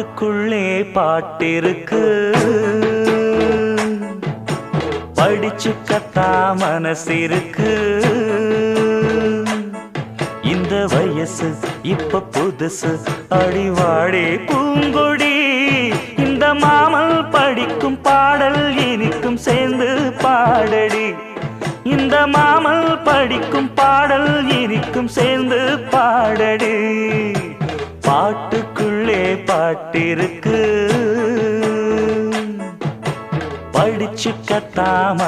பாட்டுக்குள்ளே பாட்டிருக்கு, படிச்சுக்கத்தா மனசிருக்கு. இந்த வயசு இப்ப புதுசு, அடிவாடி பூங்கொடி. இந்த மாமல் படிக்கும் பாடல் இனிக்கும் சேர்ந்து பாடடி. இந்த மாமல் படிக்கும் பாடல் இனிக்கும் சேர்ந்து பாடடி. பாட்டுக்குள்ளே பாட்டிருக்கு, படிச்சுக்கத்தாம